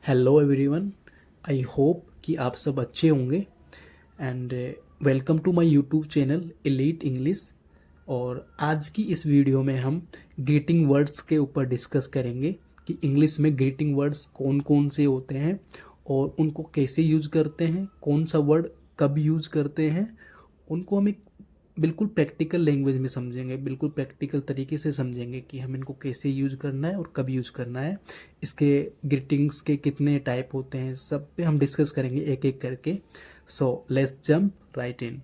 Hello everyone. I hope कि आप सब अच्छे होंगे and welcome to my YouTube channel elite English. और आज की इस वीडियो में हम ग्रीटिंग वर्ड्स के ऊपर डिस्कस करेंगे कि इंग्लिश में ग्रीटिंग वर्ड्स कौन कौन से होते हैं और उनको कैसे यूज करते हैं, कौन सा वर्ड कब यूज करते हैं। उनको हम एक बिल्कुल प्रैक्टिकल लैंग्वेज में समझेंगे, बिल्कुल प्रैक्टिकल तरीके से समझेंगे कि हम इनको कैसे यूज करना है और कब यूज करना है। इसके ग्रीटिंग्स के कितने टाइप होते हैं सब पे हम डिस्कस करेंगे एक एक करके। सो लेट्स जंप राइट इन।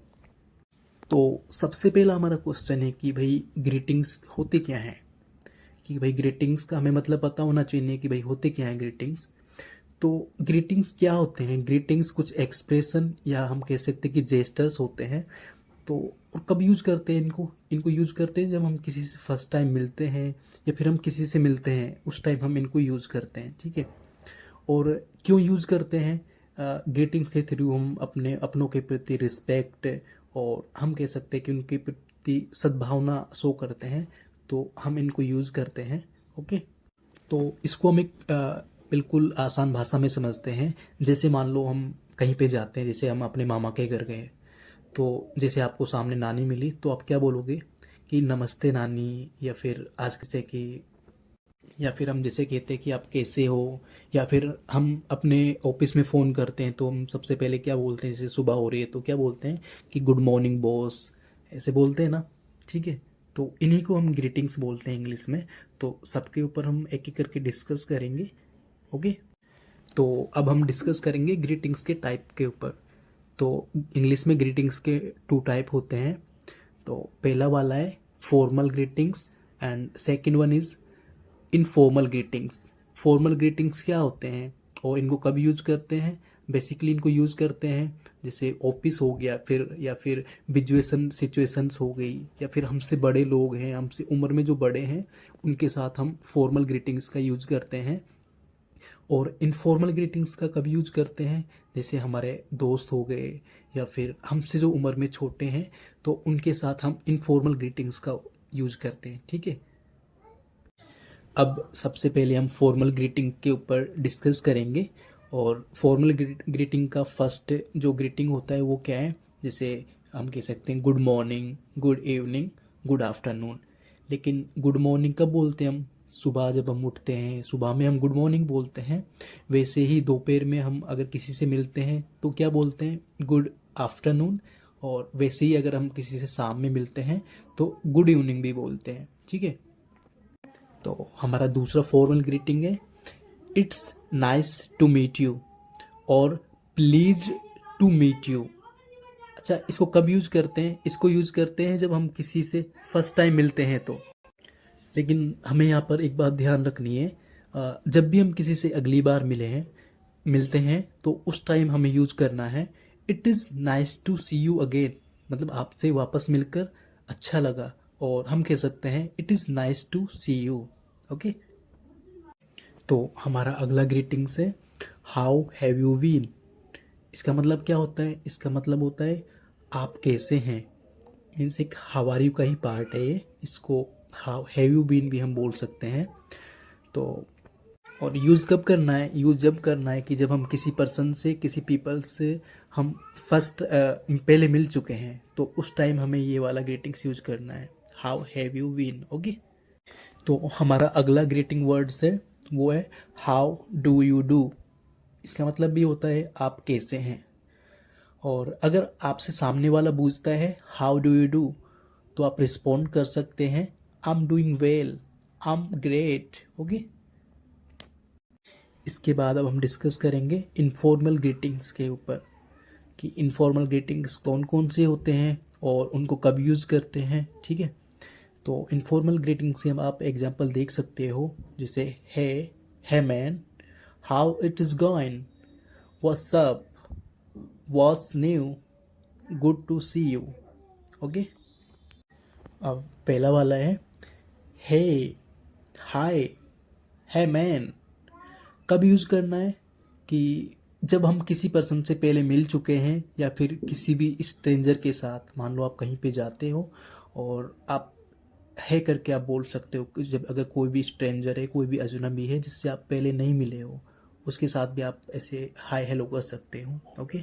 तो सबसे पहला हमारा क्वेश्चन है कि भाई ग्रीटिंग्स होते क्या हैं। कि भाई ग्रीटिंग्स का हमें मतलब पता होना चाहिए कि भाई होते क्या हैं ग्रीटिंग्स। तो ग्रीटिंग्स क्या होते हैं? ग्रीटिंग्स कुछ एक्सप्रेशन या हम कह सकते हैं कि जेस्टर्स होते हैं। तो और कब यूज करते हैं इनको? इनको यूज करते हैं जब हम किसी से फर्स्ट टाइम मिलते हैं या फिर हम किसी से मिलते हैं, उस टाइम हम इनको यूज करते हैं। ठीक है। और क्यों यूज करते हैं? ग्रीटिंग्स के थ्रू हम अपने अपनों के प्रति रिस्पेक्ट और हम कह सकते हैं कि उनके प्रति सद्भावना शो करते हैं, तो हम इनको यूज करते हैं। ओके। तो इसको हम एक बिल्कुल आसान भाषा में समझते हैं। जैसे मान लो हम कहीं पे जाते हैं, जैसे हम अपने मामा के घर गए, तो जैसे आपको सामने नानी मिली तो आप क्या बोलोगे कि नमस्ते नानी, या फिर आज जैसे कि, या फिर हम जैसे कहते हैं कि आप कैसे हो। या फिर हम अपने ऑफिस में फ़ोन करते हैं तो हम सबसे पहले क्या बोलते हैं, जैसे सुबह हो रही है तो क्या बोलते हैं कि गुड मॉर्निंग बॉस, ऐसे बोलते हैं ना। ठीक है। तो इन्हीं को हम ग्रीटिंग्स बोलते हैं इंग्लिश में। तो सबके ऊपर हम एक एक करके डिस्कस करेंगे। ओके। तो अब हम डिस्कस करेंगे ग्रीटिंग्स के टाइप के ऊपर। तो इंग्लिश में ग्रीटिंग्स के टू टाइप होते हैं। तो पहला वाला है formal greetings and second one is informal greetings. Formal greetings क्या होते हैं और इनको कब यूज करते हैं? बेसिकली इनको यूज़ करते हैं जैसे ऑफिस हो गया, फिर या फिर बिजुएसन सिचुएशंस हो गई, या फिर हमसे बड़े लोग हैं, हमसे उम्र में जो बड़े हैं, उनके साथ हम फॉर्मल ग्रीटिंग्स का यूज करते हैं। और इनफॉर्मल ग्रीटिंग्स का कब यूज करते हैं? जैसे हमारे दोस्त हो गए या फिर हमसे जो उम्र में छोटे हैं, तो उनके साथ हम इनफॉर्मल ग्रीटिंग्स का यूज करते हैं। ठीक है। अब सबसे पहले हम फॉर्मल ग्रीटिंग के ऊपर डिस्कस करेंगे। और फॉर्मल ग्रीटिंग का फर्स्ट जो ग्रीटिंग होता है वो क्या है? जैसे हम कह सकते हैं good morning, good evening, good afternoon. लेकिन गुड मॉर्निंग कब बोलते हैं हम? सुबह जब हम उठते हैं, सुबह में हम गुड मॉर्निंग बोलते हैं। वैसे ही दोपहर में हम अगर किसी से मिलते हैं तो क्या बोलते हैं? Good afternoon. और वैसे ही अगर हम किसी से शाम में मिलते हैं तो गुड इवनिंग भी बोलते हैं। ठीक है। तो हमारा दूसरा फॉर्मल ग्रीटिंग है it's nice to meet you और प्लीज टू मीट यू। अच्छा, इसको कब यूज करते हैं? इसको यूज करते हैं जब हम किसी से फर्स्ट टाइम मिलते हैं तो। लेकिन हमें यहाँ पर एक बात ध्यान रखनी है, जब भी हम किसी से अगली बार मिलते हैं तो उस टाइम हमें यूज करना है it is nice to see you again. मतलब आपसे वापस मिलकर अच्छा लगा, और हम कह सकते हैं it is nice to see you. Okay. तो हमारा अगला ग्रीटिंग्स है हाउ हैव यू बीन। इसका मतलब क्या होता है? इसका मतलब होता है आप कैसे हैं। मीन्स एक हाउ आर यू का ही पार्ट है ये। इसको हाउ हैव यू बीन भी हम बोल सकते हैं। तो और यूज़ कब करना है? यूज़ जब करना है कि जब हम किसी पर्सन से, किसी पीपल से हम फर्स्ट पहले मिल चुके हैं, तो उस टाइम हमें ये वाला ग्रीटिंग्स यूज करना है, how have you been. Okay. तो हमारा अगला ग्रीटिंग वर्ड्स है वो है हाउ डू यू डू। इसका मतलब भी होता है आप कैसे हैं। और अगर आपसे सामने वाला पूछता है हाउ डू यू डू, तो आप रिस्पॉन्ड कर सकते हैं I am doing well, I am great. Okay. इसके बाद अब हम डिस्कस करेंगे इनफॉर्मल ग्रीटिंग्स के ऊपर कि इनफॉर्मल ग्रीटिंग्स कौन कौन से होते हैं और उनको कब यूज़ करते हैं। ठीक है। तो इनफॉर्मल ग्रीटिंग से हम आप एग्जांपल देख सकते हो, जैसे है man, how it is going, what's up, what's new, good to see you. Okay. अब पहला वाला है हाय, है मैन। कब यूज़ करना है? कि जब हम किसी पर्सन से पहले मिल चुके हैं या फिर किसी भी स्ट्रेंजर के साथ, मान लो आप कहीं पे जाते हो और आप है करके आप बोल सकते हो कि जब अगर कोई भी स्ट्रेंजर है, कोई भी अजनबी है जिससे आप पहले नहीं मिले हो, उसके साथ भी आप ऐसे हाय हेलो कर सकते हो। ओके,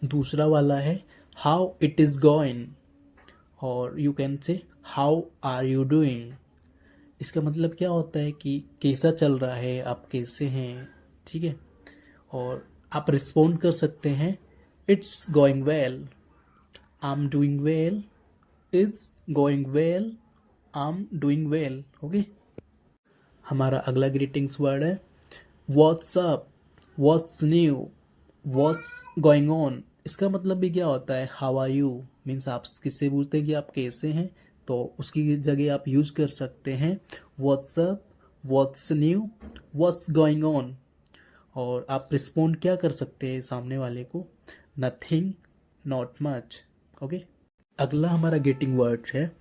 दूसरा वाला है हाउ इट इज़ गोइंग, और you can say how are you doing. इसका मतलब क्या होता है कि कैसा चल रहा है, आप कैसे हैं, ठीक है। और आप रिस्पॉन्ड कर सकते हैं it's going well, I am doing well, it's going well, I am doing well. Okay, हमारा अगला ग्रीटिंग्स वर्ड है what's up, what's new, what's going on. इसका मतलब भी क्या होता है हाउ आर यू, मीन्स आप किससे पूछते हैं कि आप कैसे हैं, तो उसकी जगह आप यूज कर सकते हैं what's up, what's new, what's going on. और आप रिस्पोंड क्या कर सकते हैं सामने वाले को, नथिंग, नॉट मच। ओके, अगला हमारा गेटिंग वर्ड है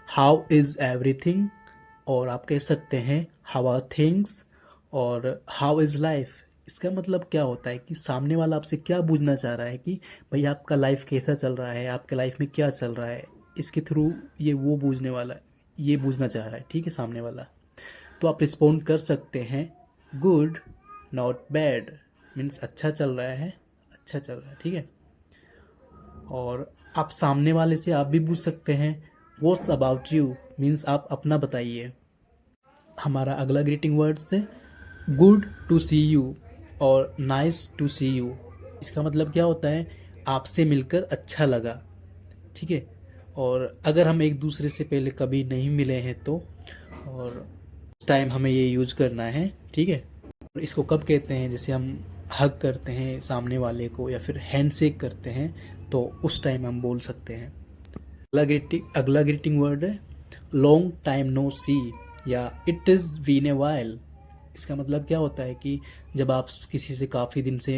हाउ इज़ एवरीथिंग, और आप कह सकते हैं हाउ आर थिंग्स, और हाउ इज़ लाइफ। इसका मतलब क्या होता है कि सामने वाला आपसे क्या पूछना चाह रहा है कि भाई आपका लाइफ कैसा चल रहा है, आपके लाइफ में क्या चल रहा है। इसके थ्रू ये वो पूछने वाला, ये पूछना चाह रहा है, ठीक है, सामने वाला। तो आप रिस्पोंड कर सकते हैं गुड, नॉट बैड, मीन्स अच्छा चल रहा है, अच्छा चल रहा है, ठीक है। और आप सामने वाले से आप भी पूछ सकते हैं व्हाट्स अबाउट यू, मीन्स आप अपना बताइए। हमारा अगला ग्रीटिंग वर्ड्स है गुड टू सी यू और नाइस टू सी यू। इसका मतलब क्या होता है आपसे मिलकर अच्छा लगा, ठीक है। और अगर हम एक दूसरे से पहले कभी नहीं मिले हैं तो, और उस टाइम हमें ये यूज करना है, ठीक है। और इसको कब कहते हैं, जैसे हम हग करते हैं सामने वाले को या फिर हैंड शेक करते हैं, तो उस टाइम हम बोल सकते हैं। अगला ग्रीटिंग वर्ड है लॉन्ग टाइम नो सी, या it is been a while. इसका मतलब क्या होता है कि जब आप किसी से काफ़ी दिन से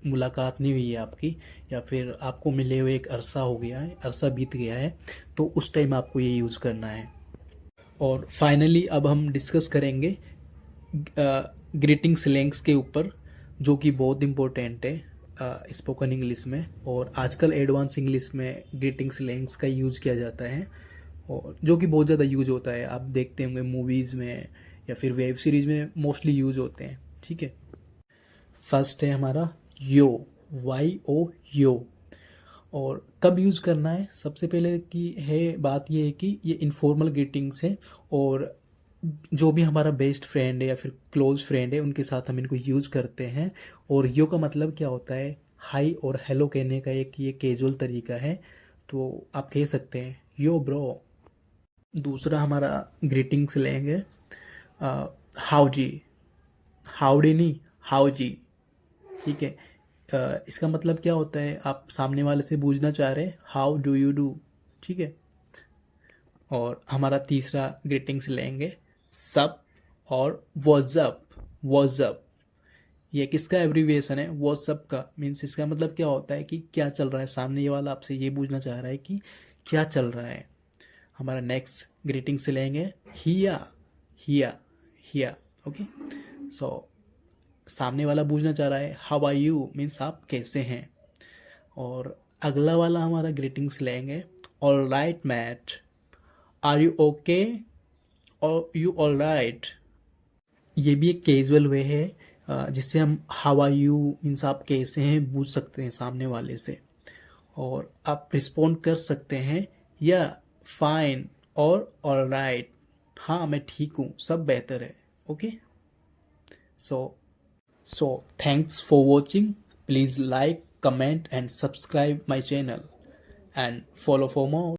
मुलाकात नहीं हुई है आपकी, या फिर आपको मिले हुए एक अरसा हो गया है, अरसा बीत गया है, तो उस टाइम आपको ये यूज़ करना है। और फाइनली अब हम डिस्कस करेंगे ग्रीटिंग स्लैंग्स के ऊपर, जो कि बहुत इम्पोर्टेंट है स्पोकन इंग्लिश में, और आजकल एडवांस इंग्लिश में ग्रीटिंग स्लैंग्स का यूज़ किया जाता है, और जो कि बहुत ज़्यादा यूज होता है। आप देखते होंगे मूवीज़ में या फिर वेब सीरीज में मोस्टली यूज होते हैं, ठीक है। फर्स्ट है हमारा यो, वाई ओ यो। और कब यूज़ करना है, सबसे पहले की है बात ये है कि ये इनफॉर्मल ग्रीटिंग्स है, और जो भी हमारा बेस्ट फ्रेंड है या फिर क्लोज फ्रेंड है उनके साथ हम इनको यूज़ करते हैं। और यो का मतलब क्या होता है हाई और हेलो कहने का एक ये कैजुअल तरीका है, तो आप कह सकते हैं यो ब्रो। दूसरा हमारा ग्रीटिंग स्लैंग है हाउ जी, हाउडी नहीं, हाउ जी, ठीक है। इसका मतलब क्या होता है आप सामने वाले से पूछना चाह रहे हैं हाउ डू यू डू, ठीक है। और हमारा तीसरा ग्रीटिंग स्लैंग है सब और व्हाट्सअप। व्हाट्सअप ये किसका एब्रीविएशन है, व्हाट्सअप का, मीन्स इसका मतलब क्या होता है कि क्या चल रहा है, सामने ये वाला आपसे ये पूछना चाह रहा है कि क्या चल रहा है। हमारा नेक्स्ट ग्रीटिंग स्लैंग है हिया, हिया, हिया। ओके, सो सामने वाला पूछना चाह रहा है हाउ आर यू, मीन्स आप कैसे हैं। और अगला वाला हमारा ग्रीटिंग स्लैंग है all right mate, are you okay, और यू ऑल राइट। ये भी एक कैजुअल वे है जिससे हम हाउ आर यू मीन्स आप कैसे हैं पूछ सकते हैं सामने वाले से, और आप रिस्पॉन्ड कर सकते हैं या फाइन और ऑल राइट, हाँ मैं ठीक हूँ, सब बेहतर है। Okay, so thanks for watching. Please like, comment and subscribe my channel and follow for more.